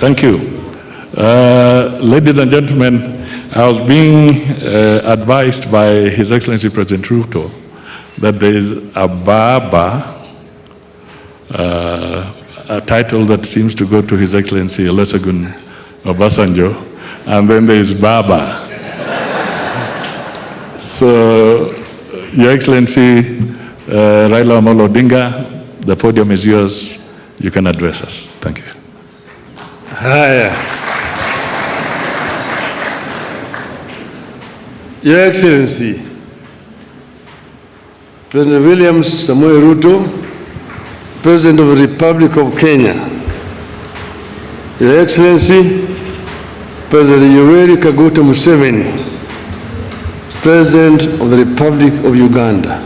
Thank you. Ladies and gentlemen, I was being advised by His Excellency President Ruto that there is a Baba, a title that seems to go to His Excellency Olusegun Obasanjo, and then there is Baba. So, Your Excellency Raila Amolo Odinga, the podium is yours. You can address us. Thank you. Haya. Your Excellency, President William Samoei Ruto, President of the Republic of Kenya, Your Excellency, President Yoweri Kaguta Museveni, President of the Republic of Uganda,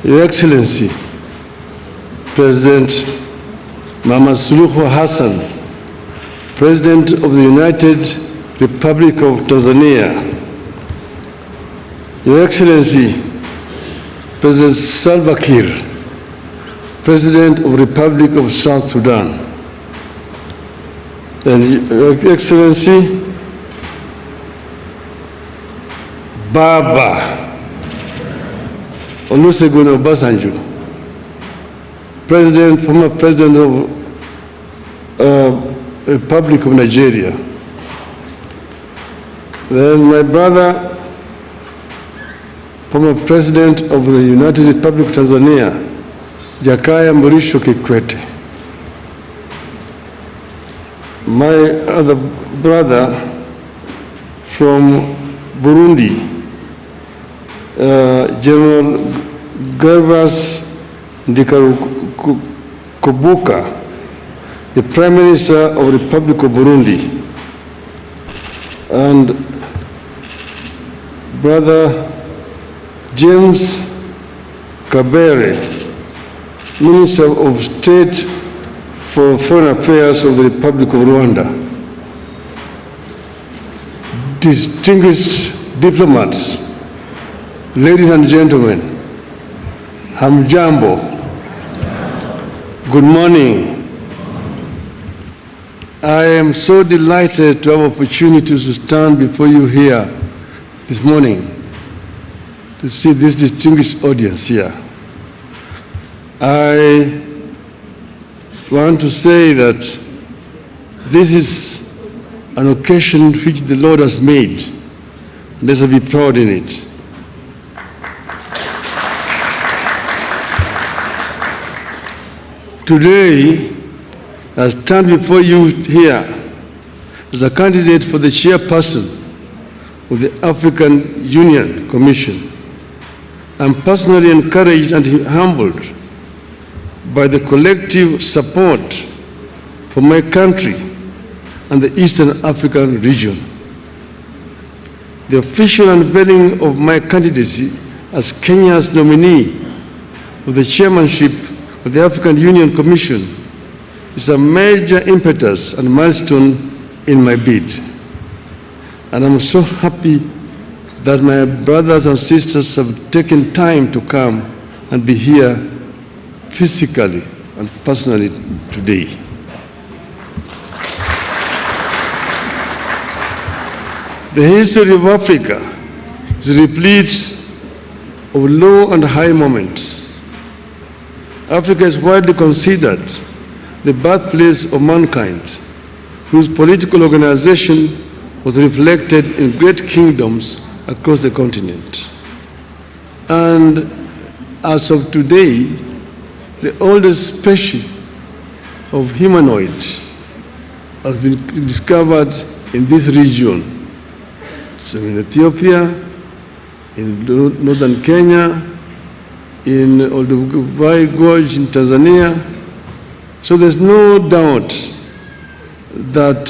Your Excellency, President Mama Suluhu Hassan, President of the United Republic of Tanzania, Your Excellency, President Salva Kiir, President of the Republic of South Sudan, and Your Excellency, Baba Olusegun Obasanjo, former President of the Republic of Nigeria. Then my brother, former President of the United Republic of Tanzania, Jakaya Mrisho Kikwete. My other brother from Burundi, General Gervas Ndikakubuka, the Prime Minister of the Republic of Burundi, and Brother James Kabere, Minister of State for Foreign Affairs of the Republic of Rwanda. Distinguished diplomats, ladies and gentlemen, Hamjambo, good morning. I am so delighted to have opportunity to stand before you here this morning to see this distinguished audience here. I want to say that this is an occasion which the Lord has made, and let's be proud in it. Today, I stand before you here as a candidate for the chairperson of the African Union Commission. I'm personally encouraged and humbled by the collective support for my country and the Eastern African region. The official unveiling of my candidacy as Kenya's nominee for the chairmanship of the African Union Commission is a major impetus and milestone in my bid. And I'm so happy that my brothers and sisters have taken time to come and be here physically and personally today. The history of Africa is replete of low and high moments. Africa is widely considered the birthplace of mankind, whose political organization was reflected in great kingdoms across the continent. And as of today, the oldest species of humanoid has been discovered in this region. So in Ethiopia, in northern Kenya, in Olduvai Gorge in Tanzania. So there's no doubt that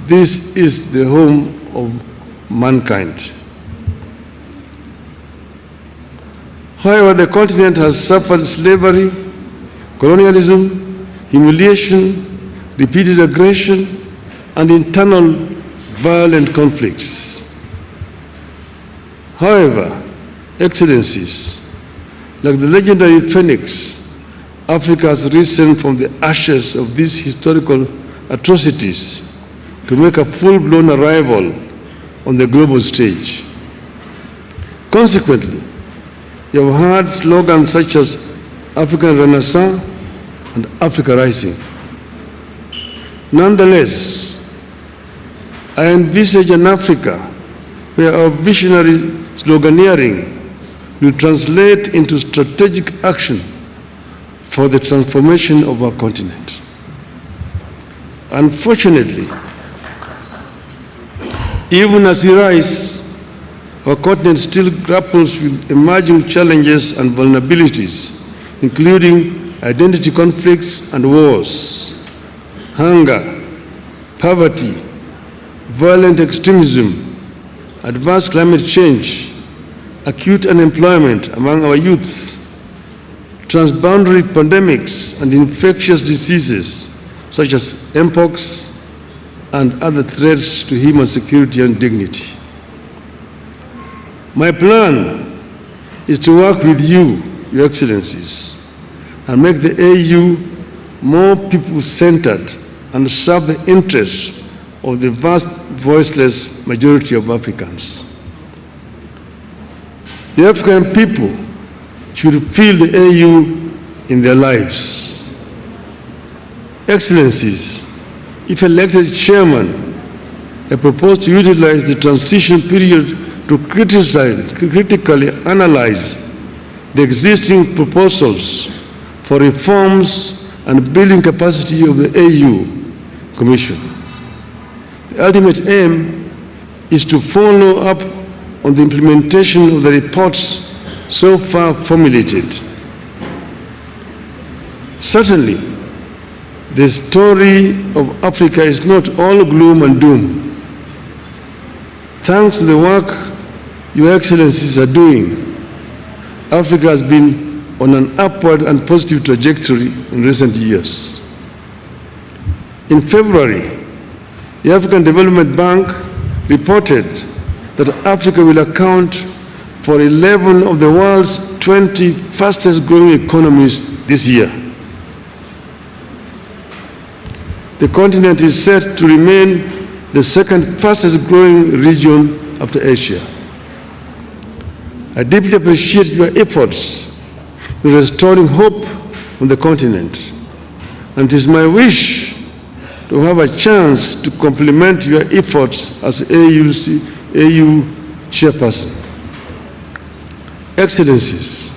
this is the home of mankind. However, the continent has suffered slavery, colonialism, humiliation, repeated aggression, and internal violent conflicts. However, Excellencies, like the legendary phoenix, Africa has risen from the ashes of these historical atrocities to make a full-blown arrival on the global stage. Consequently, you have heard slogans such as African Renaissance and Africa Rising. Nonetheless, I envisage an Africa where our visionary sloganeering will translate into strategic action for the transformation of our continent. Unfortunately, even as we rise, our continent still grapples with emerging challenges and vulnerabilities, including identity conflicts and wars, hunger, poverty, violent extremism, advanced climate change, acute unemployment among our youth, transboundary pandemics and infectious diseases such as mpox and other threats to human security and dignity. My plan is to work with you, Your Excellencies, and make the AU more people-centered and serve the interests of the vast voiceless majority of Africans. The African people should feel the AU in their lives. Excellencies, if elected chairman, I propose to utilize the transition period to critically analyze the existing proposals for reforms and building capacity of the AU Commission. The ultimate aim is to follow up on the implementation of the reports so far formulated. Certainly, the story of Africa is not all gloom and doom. Thanks to the work Your Excellencies are doing, Africa has been on an upward and positive trajectory in recent years. In February, the African Development Bank reported that Africa will account for 11 of the world's 20 fastest growing economies this year. The continent is set to remain the second fastest growing region after Asia. I deeply appreciate your efforts in restoring hope on the continent, and it is my wish to have a chance to complement your efforts as AU chairperson. Excellencies,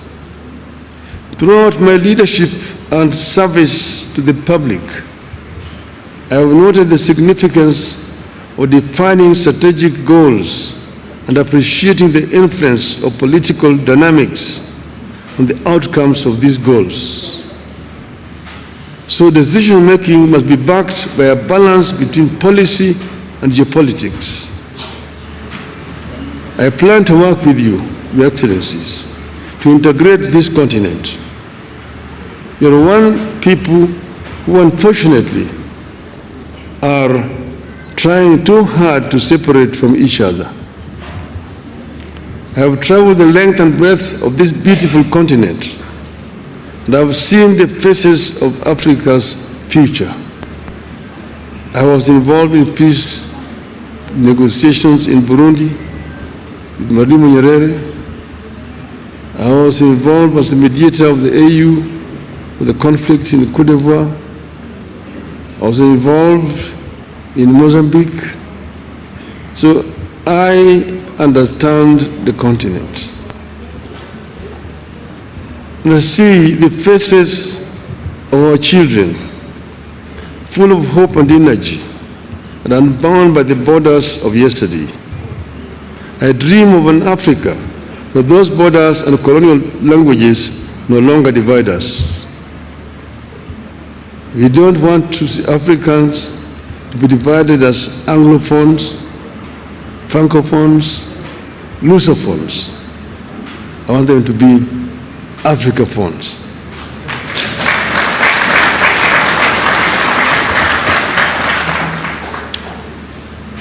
throughout my leadership and service to the public, I have noted the significance of defining strategic goals and appreciating the influence of political dynamics on the outcomes of these goals. So decision-making must be backed by a balance between policy and geopolitics. I plan to work with you, Your Excellencies, to integrate this continent. You are one people who unfortunately are trying too hard to separate from each other. I have traveled the length and breadth of this beautiful continent, and I have seen the faces of Africa's future. I was involved in peace negotiations in Burundi with Mwalimu Nyerere. I was involved as the mediator of the AU with the conflict in Côte d'Ivoire. I was involved in Mozambique. So I understand the continent. And I see the faces of our children, full of hope and energy, and unbound by the borders of yesterday. I dream of an Africa where those borders and colonial languages no longer divide us. We don't want to see Africans to be divided as Anglophones, Francophones, Lusophones. I want them to be Africophones.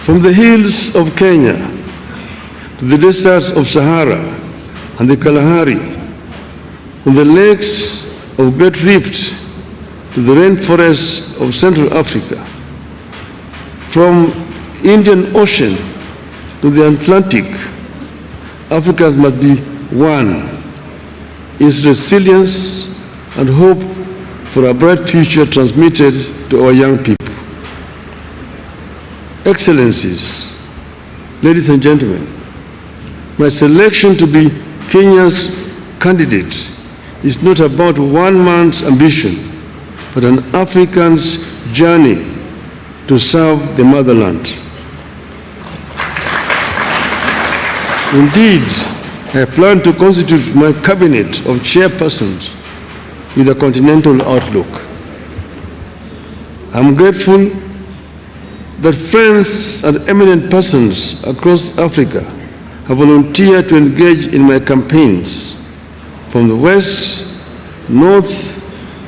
From the hills of Kenya to the deserts of Sahara and the Kalahari, from the lakes of Great Rift to the rainforests of Central Africa, From Indian Ocean to the Atlantic, Africa must be one. Its resilience and hope for a bright future transmitted to our young people. Excellencies, ladies and gentlemen, my selection to be Kenya's candidate is not about one man's ambition, but an African's journey to serve the motherland. Indeed, I plan to constitute my cabinet of chairpersons with a continental outlook. I'm grateful that friends and eminent persons across Africa have volunteered to engage in my campaigns from the West, North,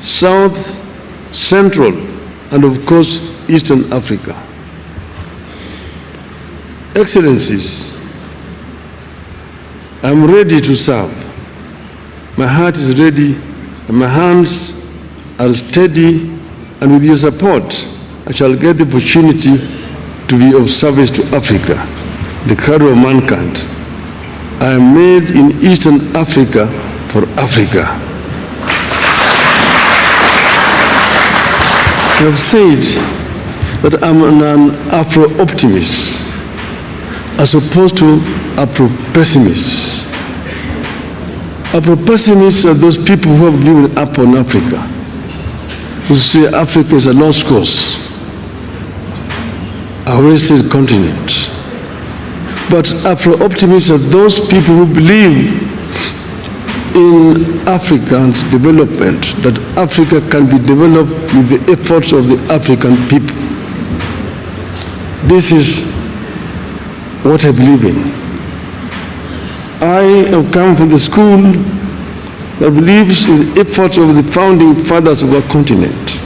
South, Central, and of course, Eastern Africa. Excellencies, I'm ready to serve. My heart is ready and my hands are steady, and with your support, I shall get the opportunity to be of service to Africa, the cradle of mankind. I am made in Eastern Africa for Africa. I have said that I'm an Afro-optimist as opposed to Afro-pessimist. Afro-pessimists are those people who have given up on Africa, who say Africa is a lost cause, a wasted continent. But Afro-optimists are those people who believe in African development, that Africa can be developed with the efforts of the African people. This is what I believe in. I have come from the school that believes in the efforts of the founding fathers of our continent.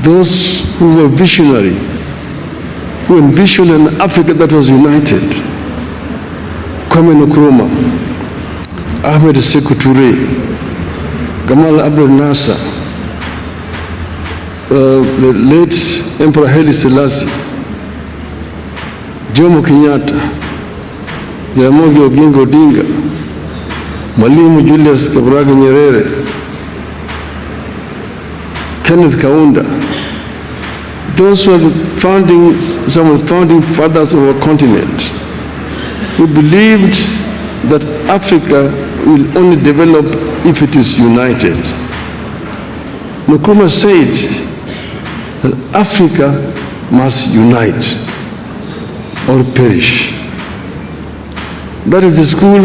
Those who were visionary, who envisioned an Africa that was united. Kwame Nkrumah, Ahmed Sekou Touré, Gamal Abdel Nasser, the late Emperor Haile Selassie, Jomo Kenyatta, Jaramogi Oginga Odinga, Mwalimu Julius Kambarage Nyerere, Kenneth Kaunda. Those were some of the founding fathers of our continent, who believed that Africa will only develop if it is united. Nkrumah said that Africa must unite or perish. That is the school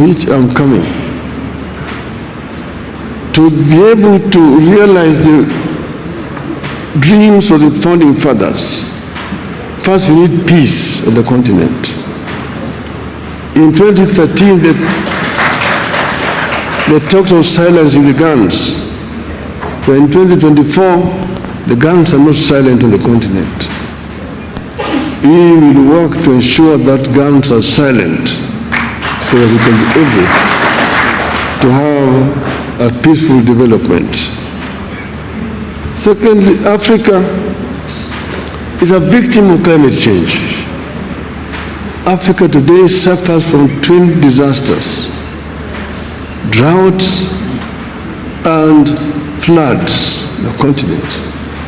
which I'm coming. To be able to realize the dreams of the founding fathers, first we need peace on the continent. In 2013, they talked of silencing the guns. But in 2024, the guns are not silent on the continent. We will work to ensure that guns are silent so that we can be able to have a peaceful development. Secondly, Africa is a victim of climate change. Africa today suffers from twin disasters: droughts and floods on the continent.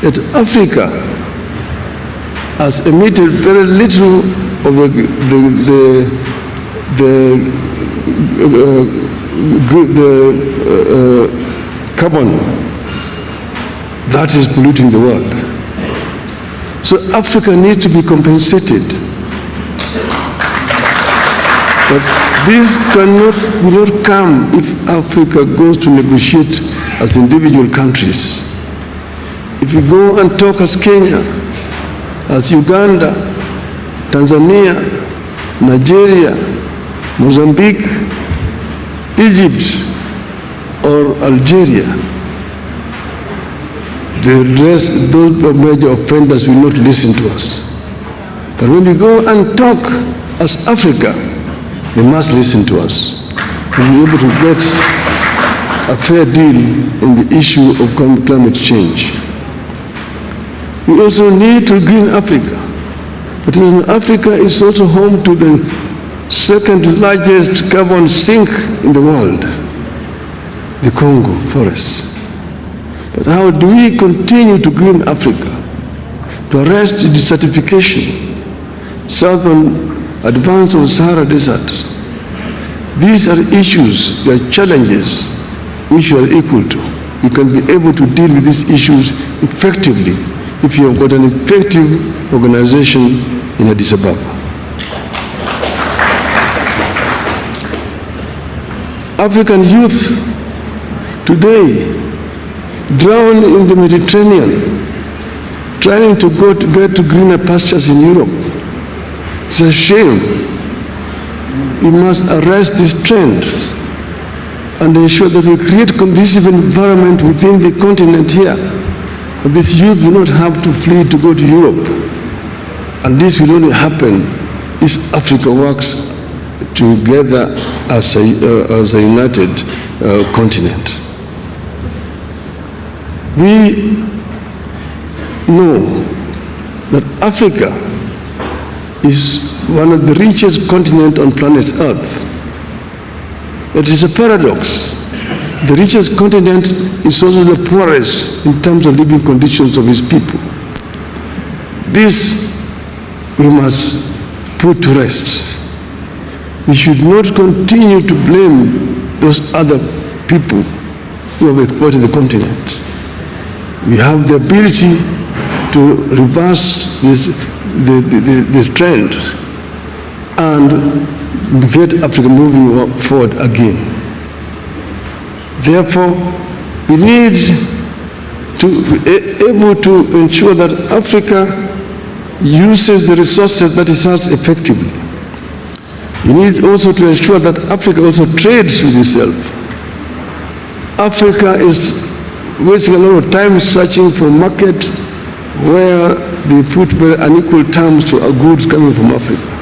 Yet Africa has emitted very little of the carbon that is polluting the world. So Africa needs to be compensated. But this will not come if Africa goes to negotiate as individual countries. If we go and talk as Kenya, as Uganda, Tanzania, Nigeria, Mozambique, Egypt, or Algeria, those major offenders will not listen to us. But when we go and talk as Africa, they must listen to us. We'll be able to get a fair deal on the issue of climate change. We also need to green Africa. But Africa is also home to the second largest carbon sink in the world, the Congo forest. But how do we continue to green Africa, to arrest the desertification, southern advance of Sahara Desert? These are issues, they are challenges which you are equal to. You can be able to deal with these issues effectively if you have got an effective organization in Addis Ababa. African youth today drown in the Mediterranean trying to get to greener pastures in Europe. It's a shame. We must arrest this trend and ensure that we create a conducive environment within the continent here. That this youth do not have to flee to go to Europe. And this will only happen if Africa works together as a united continent. We know that Africa is one of the richest continents on planet Earth. It is a paradox. The richest continent is also the poorest in terms of living conditions of its people. This we must put to rest. We should not continue to blame those other people who have exploited the continent. We have the ability to reverse this trend and get Africa moving forward again. Therefore, we need to be able to ensure that Africa uses the resources that it has effectively. We need also to ensure that Africa also trades with itself. Africa is wasting a lot of time searching for markets where they put very unequal terms to our goods coming from Africa.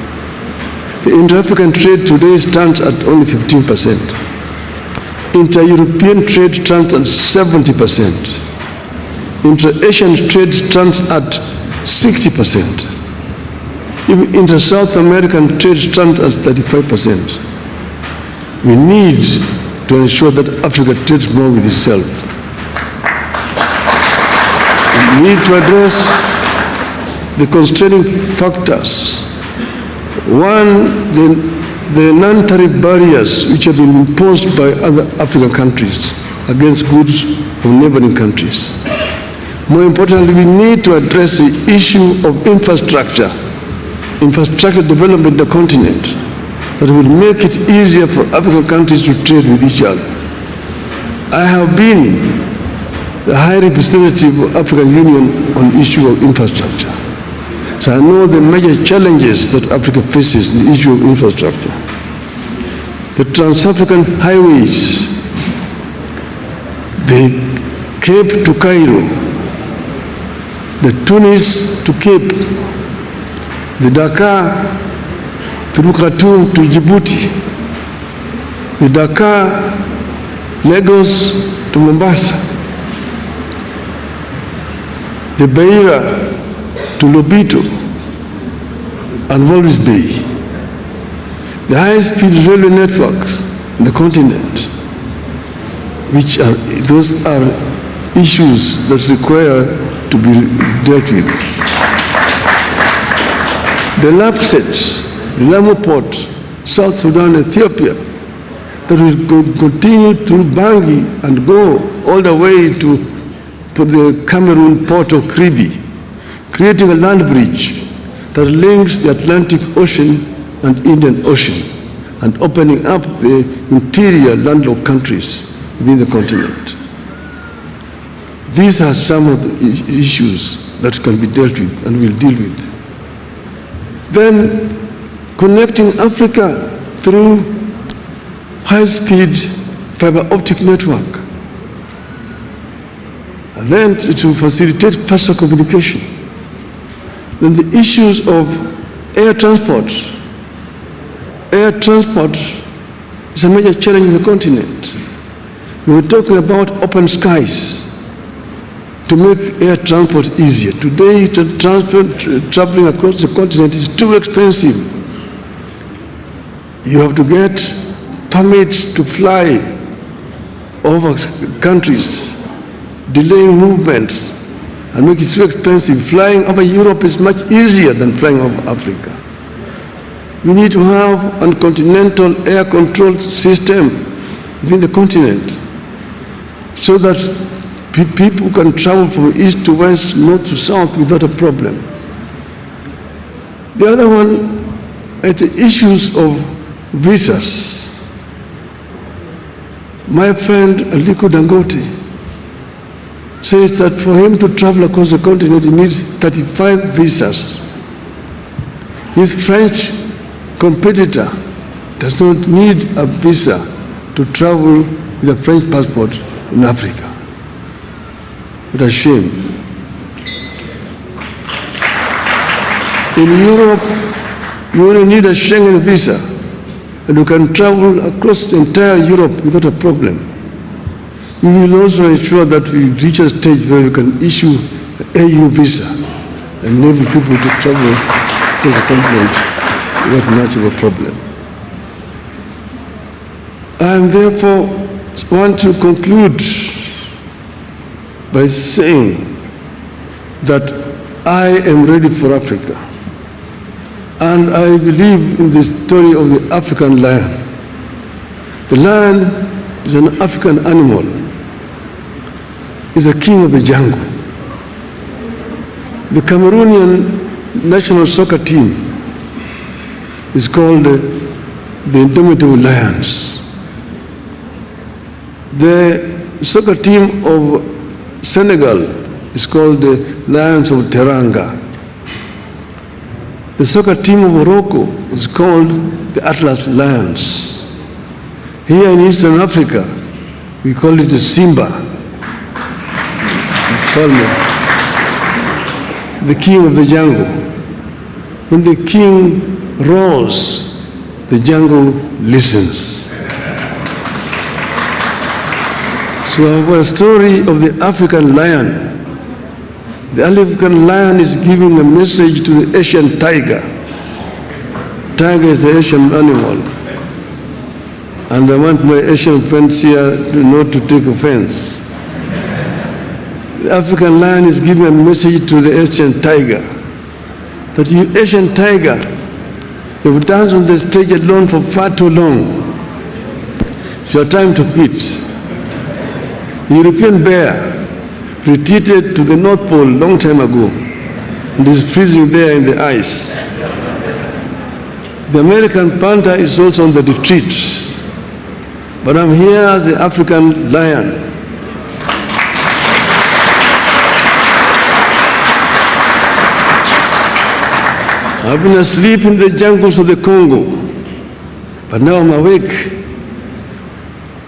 The inter-African trade today stands at only 15%. Inter-European trade stands at 70%. Inter-Asian trade stands at 60%. Even inter-South American trade stands at 35%. We need to ensure that Africa trades more with itself. We need to address the constraining factors. One, the non-tariff barriers which have been imposed by other African countries against goods from neighboring countries. More importantly, we need to address the issue of infrastructure development in the continent that will make it easier for African countries to trade with each other. I have been the High Representative of African Union on the issue of infrastructure. So I know the major challenges that Africa faces in the issue of infrastructure. The trans-African highways, the Cape to Cairo, the Tunis to Cape, the Dakar through Khartoum to Djibouti, the Dakar, Lagos to Mombasa, the Beira to Lobito and Walvis Bay, the high-speed railway networks in the continent, those are issues that require to be dealt with. The LAPSET, the Lamu Port, South Sudan, Ethiopia, that will continue through Bangui and go all the way to the Cameroon port of Kribi, creating a land bridge that links the Atlantic Ocean and Indian Ocean and opening up the interior landlocked countries within the continent. These are some of the issues that can be dealt with and will deal with. Then connecting Africa through high-speed fiber optic network. And then to facilitate faster communication. Then the issues of air transport. Air transport is a major challenge in the continent. We were talking about open skies. to make air transport easier. Today, traveling across the continent is too expensive. You have to get permits to fly over countries, delaying movements, and make it too expensive. Flying over Europe is much easier than flying over Africa. We need to have a continental air control system within the continent so that people can travel from east to west, north to south without a problem. The other one are the issues of visas. My friend Aliko Dangote says that for him to travel across the continent, he needs 35 visas. His French competitor does not need a visa to travel with a French passport in Africa. What a shame. In Europe, you only need a Schengen visa, and you can travel across the entire Europe without a problem. We will also ensure that we reach a stage where we can issue an AU visa and enable people to travel across the continent without much of a problem. I therefore want to conclude by saying that I am ready for Africa. And I believe in the story of the African lion. The lion is an African animal. He's a king of the jungle. The Cameroonian national soccer team is called the Indomitable Lions. The soccer team of Senegal is called the Lions of Teranga. The soccer team of Morocco is called the Atlas Lions. Here in Eastern Africa, we call it the Simba. The king of the jungle. When the king roars, the jungle listens. So our story of the African lion. The African lion is giving a message to the Asian tiger. Tiger is the Asian animal. And I want my Asian friends here not to take offense. The African lion is giving a message to the Asian tiger. That you Asian tiger, you've danced on the stage alone for far too long. It's your time to quit. The European bear retreated to the North Pole long time ago and is freezing there in the ice. The American panther is also on the retreat. But I'm here as the African lion. I've been asleep in the jungles of the Congo, but now I'm awake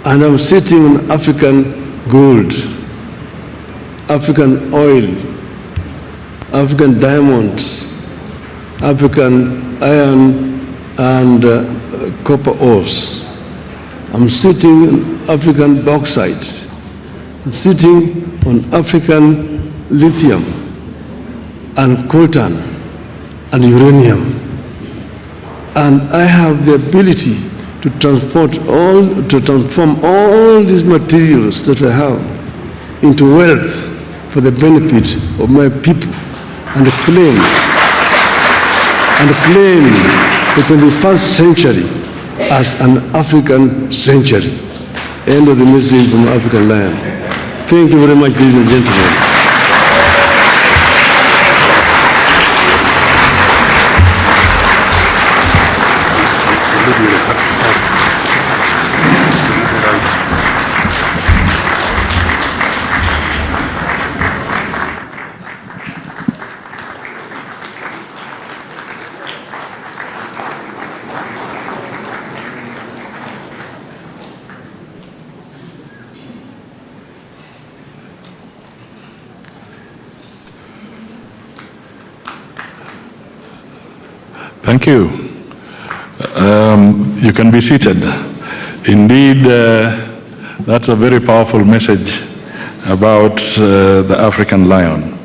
and I'm sitting on African gold, African oil, African diamonds, African iron and copper ores. I'm sitting on African bauxite. I'm sitting on African lithium and coltan and uranium. And I have the ability to transform all these materials that I have into wealth for the benefit of my people and claim the 21st century as an African century. End of the message from African Lion. Thank you very much, ladies and gentlemen. Thank you. You can be seated. Indeed, that's a very powerful message about the African lion.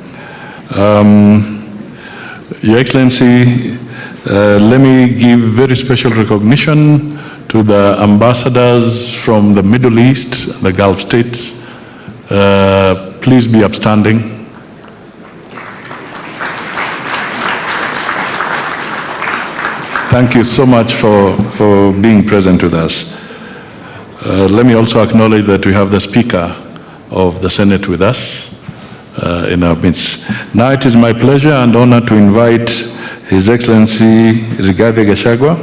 Your Excellency, let me give very special recognition to the ambassadors from the Middle East, the Gulf states. Please be upstanding. Thank you so much for being present with us. Let me also acknowledge that we have the Speaker of the Senate with us in our midst. Now it is my pleasure and honor to invite His Excellency Rigathi Gachagua,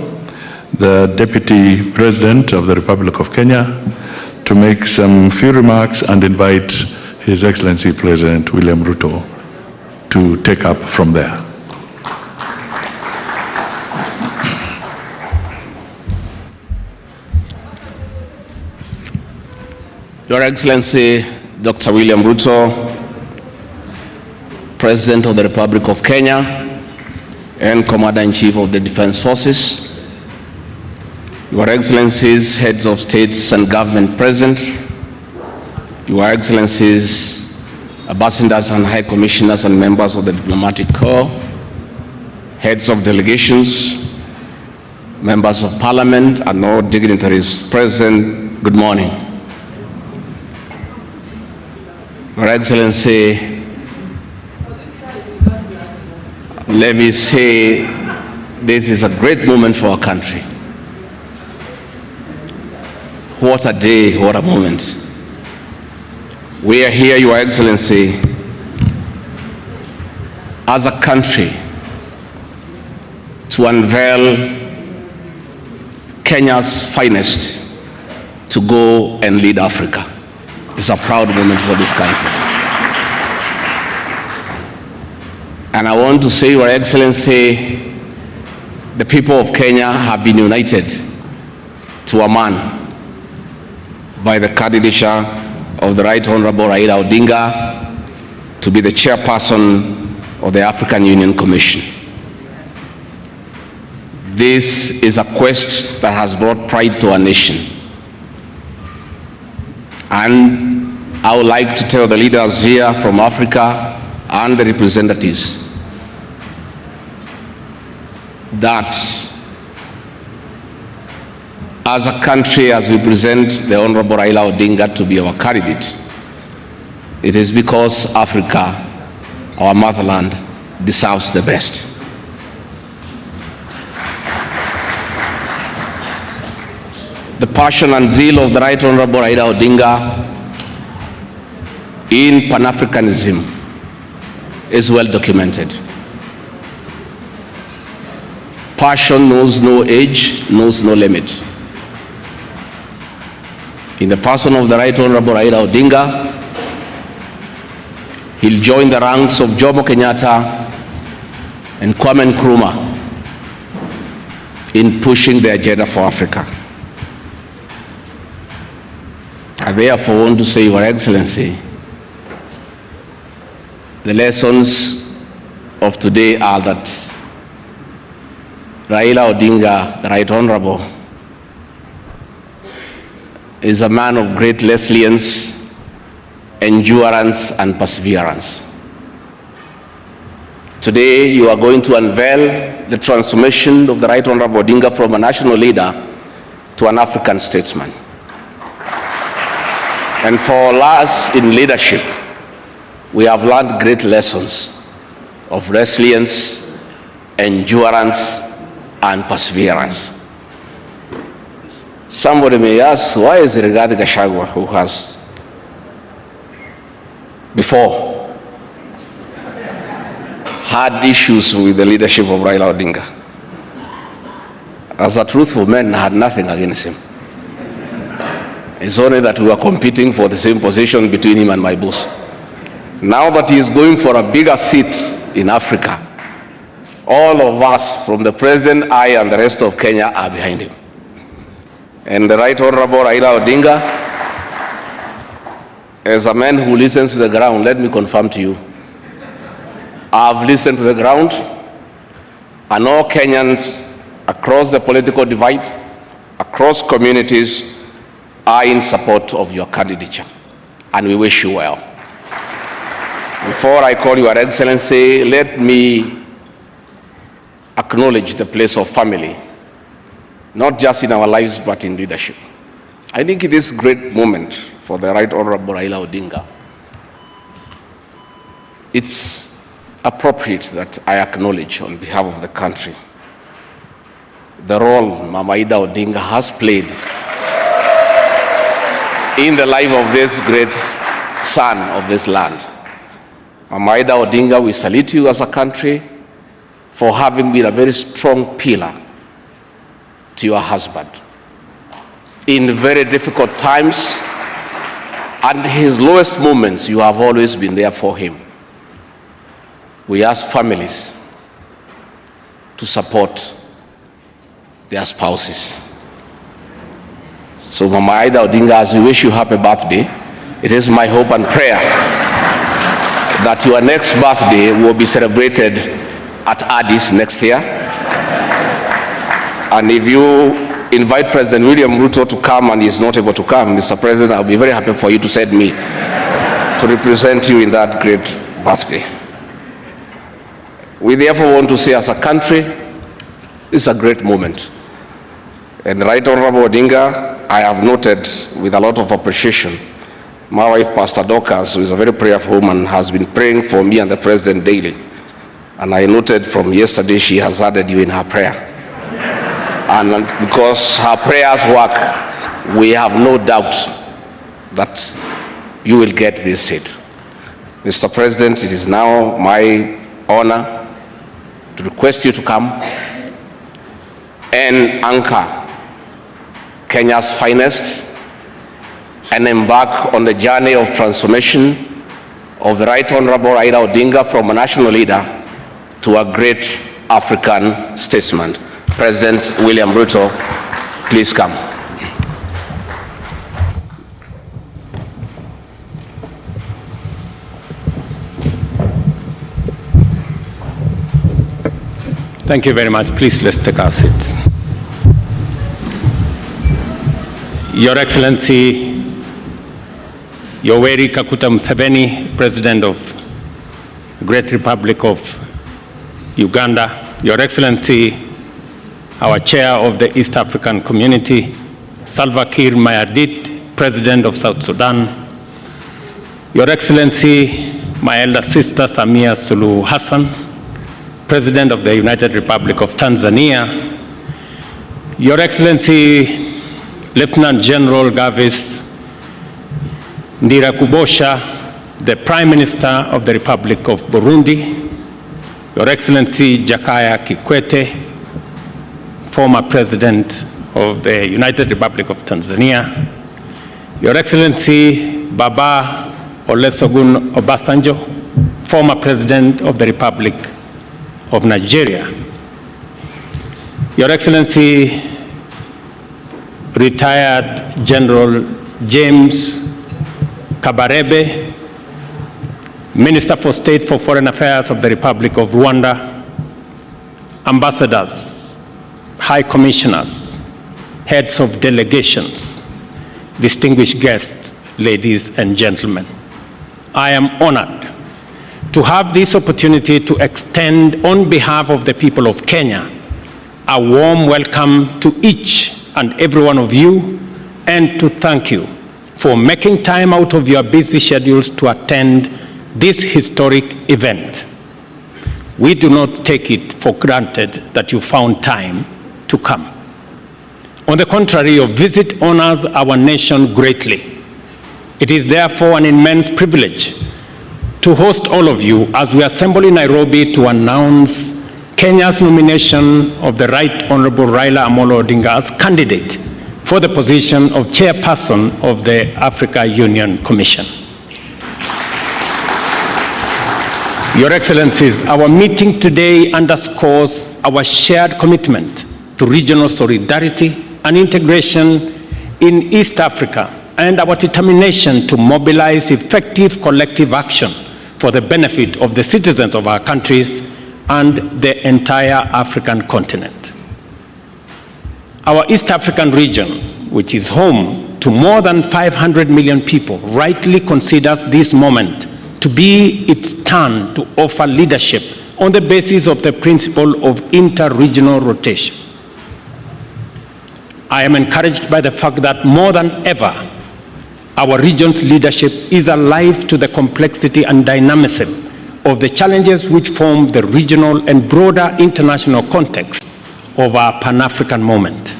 the Deputy President of the Republic of Kenya, to make some few remarks and invite His Excellency President William Ruto to take up from there. Your Excellency, Dr. William Ruto, President of the Republic of Kenya and Commander-in-Chief of the Defense Forces, Your Excellencies, Heads of States and Government present, Your Excellencies, Ambassadors and High Commissioners and members of the Diplomatic Corps, Heads of Delegations, Members of Parliament and all dignitaries present, good morning. Your Excellency, let me say this is a great moment for our country. What a day, what a moment. We are here, Your Excellency, as a country to unveil Kenya's finest to go and lead Africa. It's a proud moment for this country. And I want to say, Your Excellency, the people of Kenya have been united to a man by the candidature of the Right Honorable Raila Odinga to be the chairperson of the African Union Commission. This is a quest that has brought pride to our nation. And I would like to tell the leaders here from Africa and the representatives that as a country, as we present the Honorable Raila Odinga to be our candidate, it is because Africa, our motherland, deserves the best. The passion and zeal of the Right Honorable Raila Odinga in Pan-Africanism is well documented. Passion knows no age, knows no limit. In the person of the Right Honorable Raila Odinga, he'll join the ranks of Jomo Kenyatta and Kwame Nkrumah in pushing the agenda for Africa. I therefore want to say, Your Excellency, the lessons of today are that Raila Odinga, the Right Honorable, is a man of great resilience, endurance, and perseverance. Today, you are going to unveil the transformation of the Right Honorable Odinga from a national leader to an African statesman. And for us in leadership, we have learned great lessons of resilience, endurance, and perseverance. Somebody may ask, why is Rigathi Gachagua, who has before had issues with the leadership of Raila Odinga? As a truthful man, I had nothing against him. It's only that we were competing for the same position between him and my boss. Now that he is going for a bigger seat in Africa, all of us, from the president, I, and the rest of Kenya, are behind him. And the Right Honorable Raila Odinga, as a man who listens to the ground, let me confirm to you, I've listened to the ground, and all Kenyans across the political divide, across communities, are in support of your candidature. and we wish you well. Before I call Your Excellency, let me acknowledge the place of family, not just in our lives, but in leadership. I think it is a great moment for the Right Honorable Raila Odinga. It's appropriate that I acknowledge on behalf of the country the role Mama Ida Odinga has played in the life of this great son of this land. Mama Ida Odinga, we salute you as a country for having been a very strong pillar to your husband in very difficult times, and his lowest moments, you have always been there for him. We ask families to support their spouses. So Mama Ida Odinga, as we wish you happy birthday, it is my hope and prayer that your next birthday will be celebrated at Addis next year. And if you invite President William Ruto to come and he's not able to come, Mr. President, I'll be very happy for you to send me to represent you in that great birthday. We therefore want to say, as a country, it's a great moment. And Right Honorable Odinga, I have noted with a lot of appreciation, my wife, Pastor Dorcas, who is a very prayerful woman, has been praying for me and the President daily. And I noted from yesterday she has added you in her prayer. And because her prayers work, we have no doubt that you will get this seat. Mr. President, it is now my honor to request you to come and anchor Kenya's finest and embark on the journey of transformation of the Right Honorable Raila Odinga from a national leader to a great African statesman. President William Ruto, please come. Thank you very much. Please, let's take our seats. Your Excellency, Yoweri Kaguta Museveni, President of the Great Republic of Uganda, Your Excellency, our Chair of the East African Community, Salva Kiir Mayardit, President of South Sudan, Your Excellency, my elder sister Samia Suluhu Hassan, President of the United Republic of Tanzania, Your Excellency, Lieutenant General Gavis Ndirakubosha, the Prime Minister of the Republic of Burundi, Your Excellency Jakaya Kikwete, former President of the United Republic of Tanzania, Your Excellency Baba Olusegun Obasanjo, former President of the Republic of Nigeria, Your Excellency retired General James Kabarebe, Minister for State for Foreign Affairs of the Republic of Rwanda, ambassadors, high commissioners, heads of delegations, distinguished guests, ladies and gentlemen. I am honored to have this opportunity to extend on behalf of the people of Kenya a warm welcome to each and every one of you, and to thank you for making time out of your busy schedules to attend this historic event. We do not take it for granted that you found time to come. On the contrary, your visit honors our nation greatly. It is therefore an immense privilege to host all of you as we assemble in Nairobi to announce Kenya's nomination of the Right Honorable Raila Amolo Odinga as candidate for the position of chairperson of the Africa Union Commission. Your Excellencies, our meeting today underscores our shared commitment to regional solidarity and integration in East Africa, and our determination to mobilize effective collective action for the benefit of the citizens of our countries and the entire African continent. Our East African region, which is home to more than 500 million people, rightly considers this moment to be its turn to offer leadership on the basis of the principle of inter-regional rotation. I am encouraged by the fact that more than ever, our region's leadership is alive to the complexity and dynamism of the challenges which form the regional and broader international context of our Pan-African moment.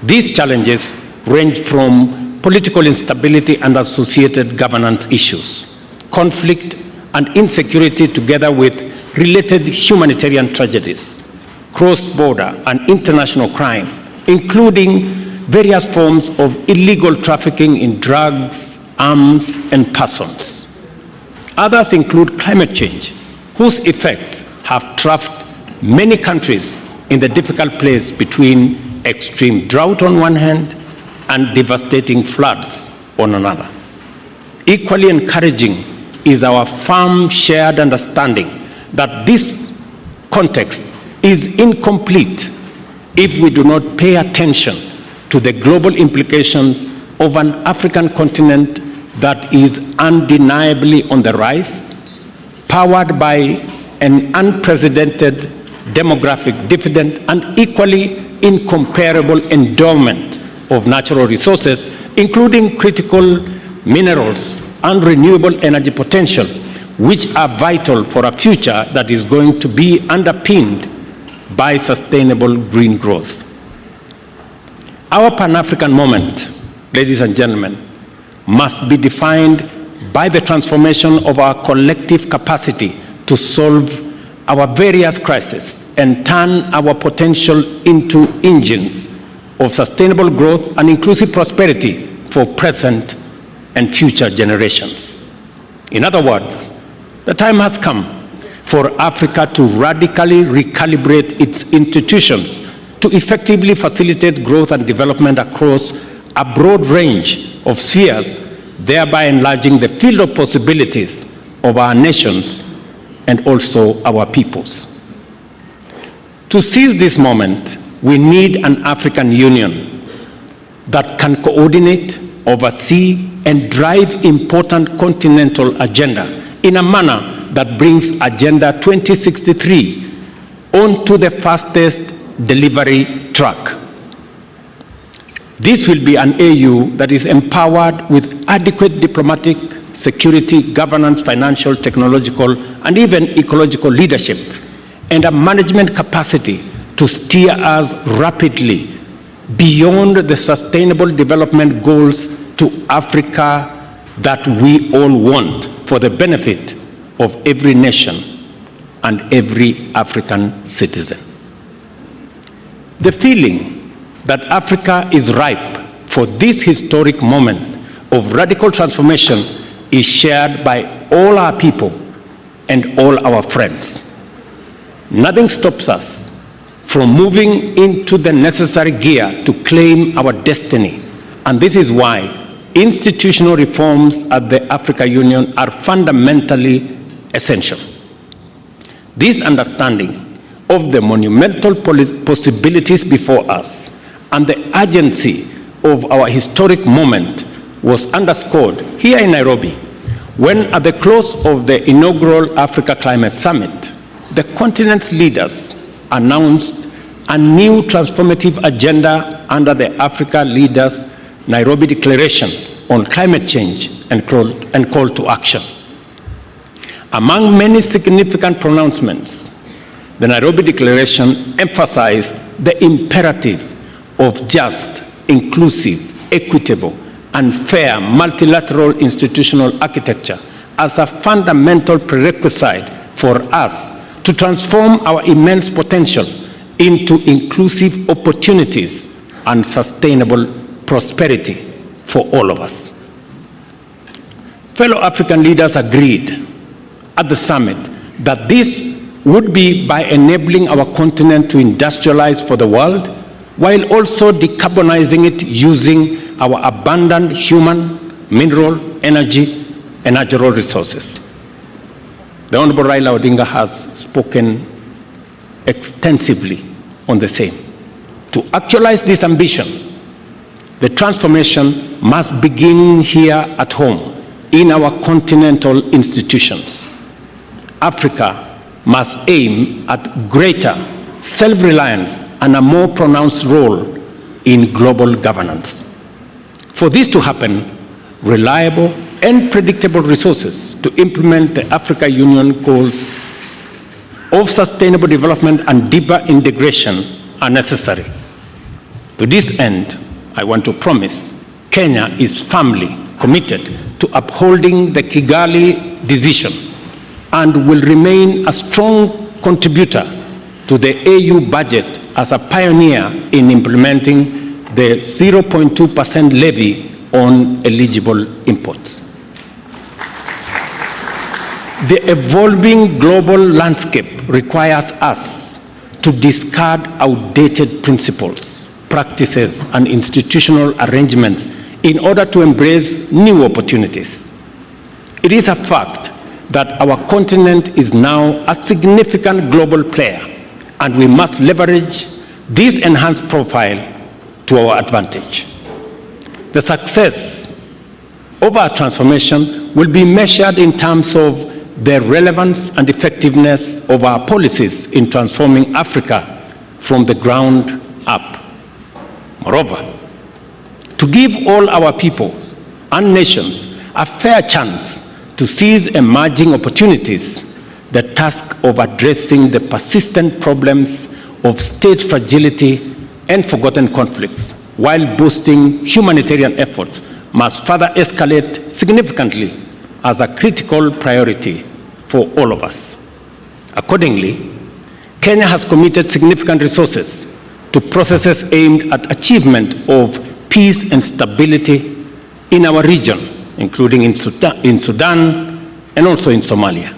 These challenges range from political instability and associated governance issues, conflict and insecurity together with related humanitarian tragedies, cross-border and international crime, including various forms of illegal trafficking in drugs, arms, and persons. Others include climate change, whose effects have trapped many countries in the difficult place between extreme drought on one hand and devastating floods on another. Equally encouraging is our firm shared understanding that this context is incomplete if we do not pay attention to the global implications of an African continent that is undeniably on the rise, powered by an unprecedented demographic dividend and equally incomparable endowment of natural resources, including critical minerals and renewable energy potential, which are vital for a future that is going to be underpinned by sustainable green growth. Our Pan-African moment, ladies and gentlemen, must be defined by the transformation of our collective capacity to solve our various crises and turn our potential into engines of sustainable growth and inclusive prosperity for present and future generations. In other words, the time has come for Africa to radically recalibrate its institutions to effectively facilitate growth and development across a broad range of spheres, thereby enlarging the field of possibilities of our nations and also our peoples. To seize this moment, we need an African Union that can coordinate, oversee, and drive important continental agenda in a manner that brings Agenda 2063 onto the fastest delivery track. This will be an AU that is empowered with adequate diplomatic, security, governance, financial, technological, and even ecological leadership, and a management capacity to steer us rapidly beyond the sustainable development goals to Africa that we all want for the benefit of every nation and every African citizen. The feeling that Africa is ripe for this historic moment of radical transformation is shared by all our people and all our friends. Nothing stops us from moving into the necessary gear to claim our destiny, and this is why institutional reforms at the African Union are fundamentally essential. This understanding of the monumental possibilities before us and the urgency of our historic moment was underscored here in Nairobi when, at the close of the inaugural Africa Climate Summit, the continent's leaders announced a new transformative agenda under the Africa Leaders Nairobi Declaration on Climate Change and call to action. Among many significant pronouncements, the Nairobi Declaration emphasized the imperative of just, inclusive, equitable, and fair multilateral institutional architecture as a fundamental prerequisite for us to transform our immense potential into inclusive opportunities and sustainable prosperity for all of us. Fellow African leaders agreed at the summit that this would be by enabling our continent to industrialize for the world while also decarbonizing it using our abundant human, mineral, energy, and natural resources. The Honorable Raila Odinga has spoken extensively on the same. To actualize this ambition, The transformation must begin here at home, in our continental institutions. Africa must aim at greater self-reliance and a more pronounced role in global governance. For this to happen, reliable and predictable resources to implement the Africa Union goals of sustainable development and deeper integration are necessary. To this end, I want to promise Kenya is firmly committed to upholding the Kigali decision and will remain a strong contributor to the AU budget as a pioneer in implementing the 0.2% levy on eligible imports. The evolving global landscape requires us to discard outdated principles, practices, and institutional arrangements in order to embrace new opportunities. It is a fact that our continent is now a significant global player, and we must leverage this enhanced profile to our advantage. The success of our transformation will be measured in terms of the relevance and effectiveness of our policies in transforming Africa from the ground up. Moreover, to give all our people and nations a fair chance to seize emerging opportunities, the task of addressing the persistent problems of state fragility and forgotten conflicts while boosting humanitarian efforts must further escalate significantly as a critical priority for all of us. Accordingly, Kenya has committed significant resources to processes aimed at achievement of peace and stability in our region, including in Sudan and also in Somalia.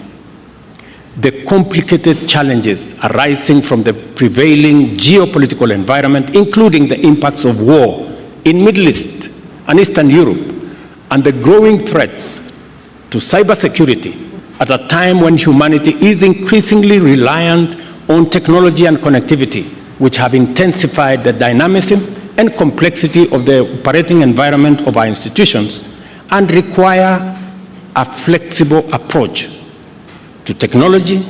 The complicated challenges arising from the prevailing geopolitical environment, including the impacts of war in Middle East and Eastern Europe, and the growing threats to cybersecurity at a time when humanity is increasingly reliant on technology and connectivity, which have intensified the dynamism and complexity of the operating environment of our institutions and require a flexible approach to technology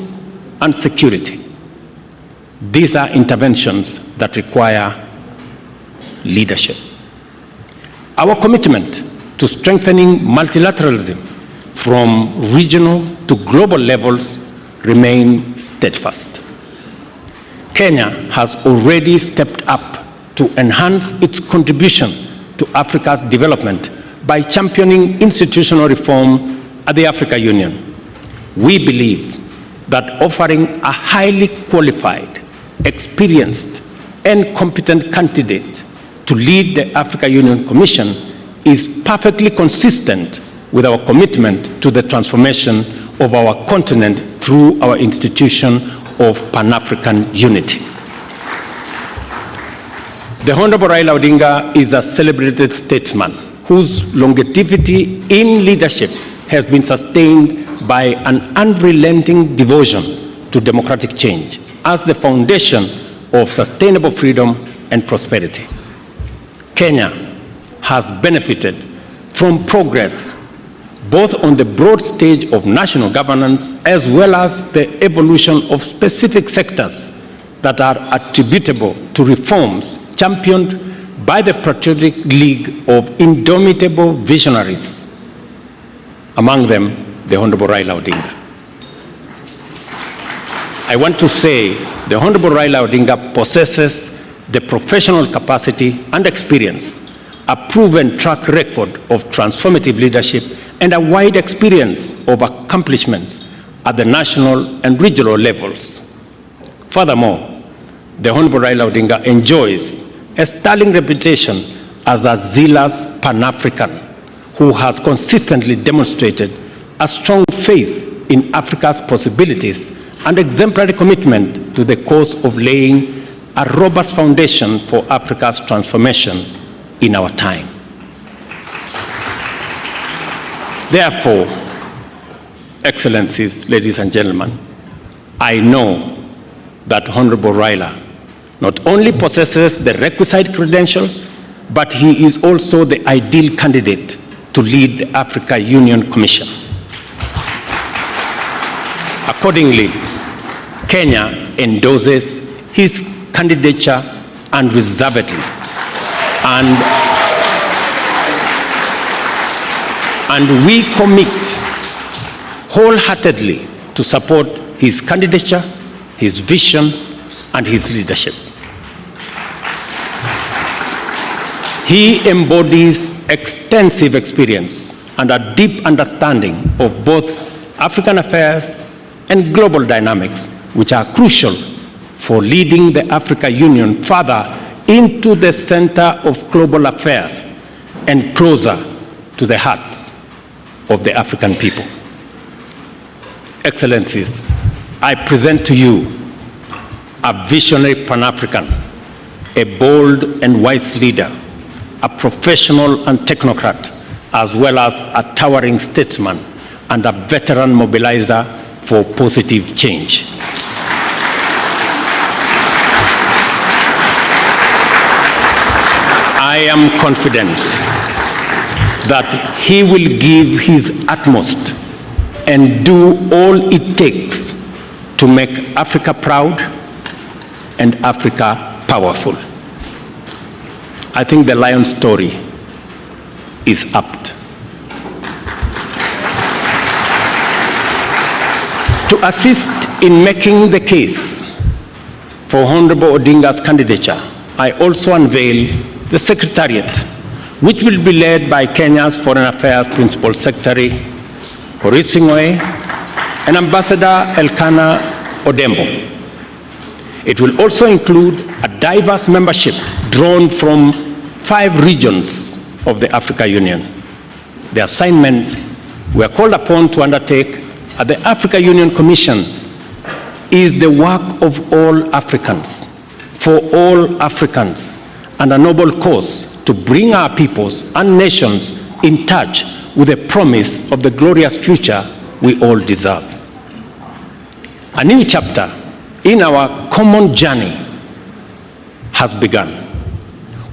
and security. These are interventions that require leadership. Our commitment to strengthening multilateralism from regional to global levels remain steadfast. Kenya has already stepped up to enhance its contribution to Africa's development by championing institutional reform at the Africa Union. We believe that offering a highly qualified, experienced, and competent candidate to lead the Africa Union Commission is perfectly consistent with our commitment to the transformation of our continent through our institution of Pan-African unity. The Honorable Raila Odinga is a celebrated statesman whose longevity in leadership has been sustained by an unrelenting devotion to democratic change as the foundation of sustainable freedom and prosperity. Kenya has benefited from progress both on the broad stage of national governance as well as the evolution of specific sectors that are attributable to reforms championed by the Patriotic League of indomitable visionaries, among them the Honorable Raila Odinga. I want to say the Honorable Raila Odinga possesses the professional capacity and experience, a proven track record of transformative leadership, and a wide experience of accomplishments at the national and regional levels. Furthermore, the Honorable Raila Odinga enjoys a sterling reputation as a zealous Pan-African who has consistently demonstrated a strong faith in Africa's possibilities and exemplary commitment to the cause of laying a robust foundation for Africa's transformation in our time. Therefore, Excellencies, ladies and gentlemen, I know that Honorable Raila not only possesses the requisite credentials, but he is also the ideal candidate to lead the Africa Union Commission. Accordingly, Kenya endorses his candidature unreservedly, and we commit wholeheartedly to support his candidature, his vision, and his leadership. He embodies extensive experience and a deep understanding of both African affairs and global dynamics, which are crucial for leading the Africa Union further into the center of global affairs and closer to the hearts of the African people. Excellencies, I present to you a visionary Pan-African, a bold and wise leader, a professional and technocrat, as well as a towering statesman and a veteran mobilizer for positive change. I am confident that he will give his utmost and do all it takes to make Africa proud and Africa powerful. I think the lion story is apt. To assist in making the case for Honorable Odinga's candidature, I also unveil the Secretariat, which will be led by Kenya's Foreign Affairs Principal Secretary, Horace Ng'oe, and Ambassador Elkanah Odembo. It will also include a diverse membership drawn from 5 regions of the Africa Union. The assignment we are called upon to undertake at the Africa Union Commission is the work of all Africans, for all Africans, and a noble cause to bring our peoples and nations in touch with the promise of the glorious future we all deserve. A new chapter in our common journey has begun.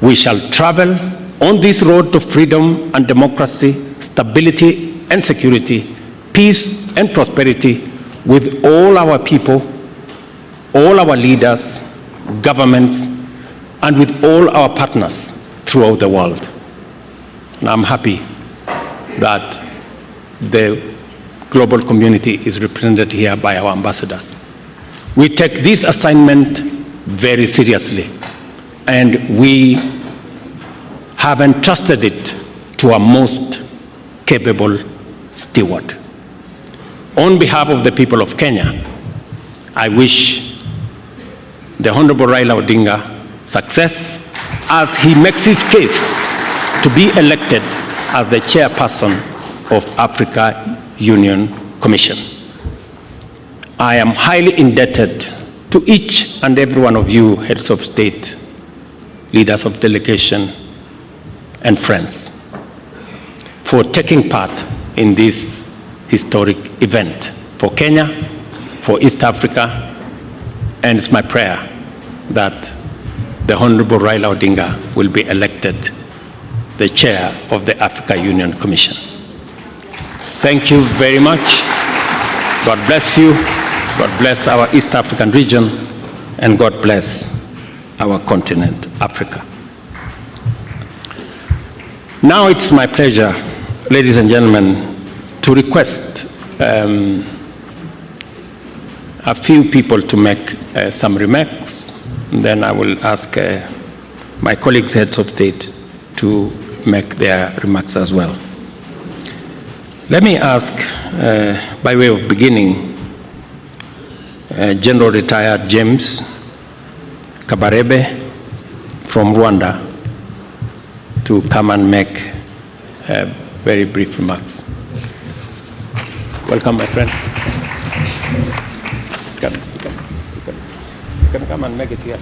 We shall travel on this road to freedom and democracy, stability and security, peace and prosperity with all our people, all our leaders, governments, and with all our partners throughout the world. And I'm happy that the global community is represented here by our ambassadors. We take this assignment very seriously, and we have entrusted it to our most capable steward. On behalf of the people of Kenya, I wish the Honorable Raila Odinga success as he makes his case to be elected as the chairperson of Africa Union Commission. I am highly indebted to each and every one of you, heads of state, leaders of delegation, and friends, for taking part in this historic event for Kenya, for East Africa, and it's my prayer that the Honorable Raila Odinga will be elected the chair of the Africa Union Commission. Thank you very much. God bless you. God bless our East African region, and God bless our continent, Africa. Now it's my pleasure, ladies and gentlemen, to request a few people to make some remarks. And then I will ask my colleagues, heads of state, to make their remarks as well. Let me ask, by way of beginning, General Retired James Kabarebe from Rwanda to come and make very brief remarks. Welcome, my friend. You can come and make it here.